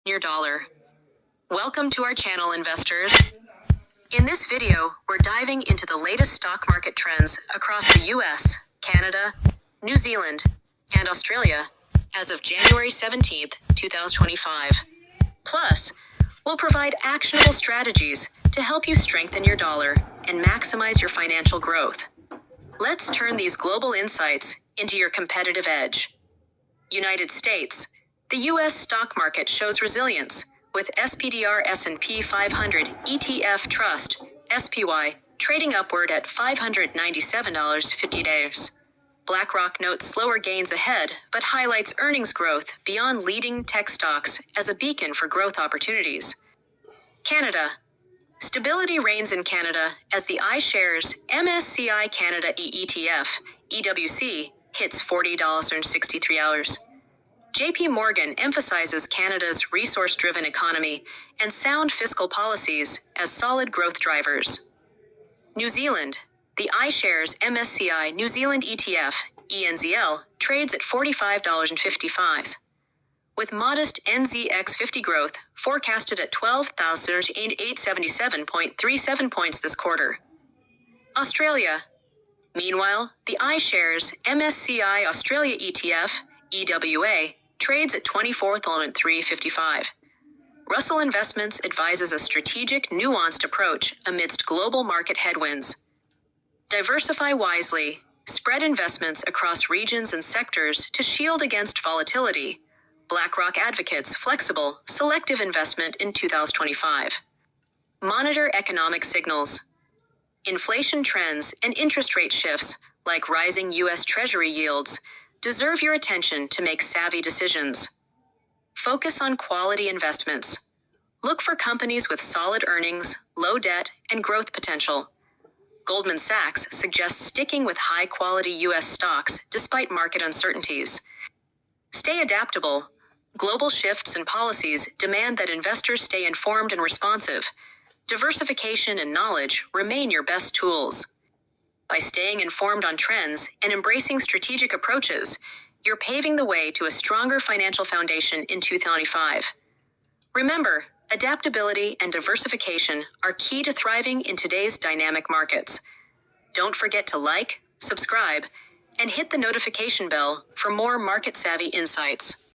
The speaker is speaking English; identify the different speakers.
Speaker 1: Your dollar. Welcome to our channel, investors. In this video, we're diving into the latest stock market trends across the US, Canada, New Zealand, and Australia as of January 17th, 2025. Plus, we'll provide actionable strategies to help you strengthen your dollar and maximize your financial growth. Let's turn these global insights into your competitive edge. United States. The U.S. stock market shows resilience, with SPDR S&P 500 ETF Trust, SPY, trading upward at $597.50. BlackRock notes slower gains ahead, but highlights earnings growth beyond leading tech stocks as a beacon for growth opportunities. Canada. Stability reigns in Canada as the iShares MSCI Canada ETF, EWC, hits $40.63. JP Morgan emphasizes Canada's resource-driven economy and sound fiscal policies as solid growth drivers. New Zealand. The iShares MSCI New Zealand ETF, ENZL, trades at $45.55. With modest NZX50 growth forecasted at 12,877.37 points this quarter. Australia. Meanwhile, the iShares MSCI Australia ETF, EWA, trades at $24,355. Russell Investments advises a strategic, nuanced approach amidst global market headwinds. Diversify wisely. Spread investments across regions and sectors to shield against volatility. BlackRock advocates flexible, selective investment in 2025. Monitor economic signals. Inflation trends and interest rate shifts, like rising U.S. Treasury yields, deserve your attention to make savvy decisions. Focus on quality investments. Look for companies with solid earnings, low debt, and growth potential. Goldman Sachs suggests sticking with high-quality U.S. stocks despite market uncertainties. Stay adaptable. Global shifts and policies demand that investors stay informed and responsive. Diversification and knowledge remain your best tools. By staying informed on trends and embracing strategic approaches, you're paving the way to a stronger financial foundation in 2025. Remember, adaptability and diversification are key to thriving in today's dynamic markets. Don't forget to like, subscribe, and hit the notification bell for more market-savvy insights.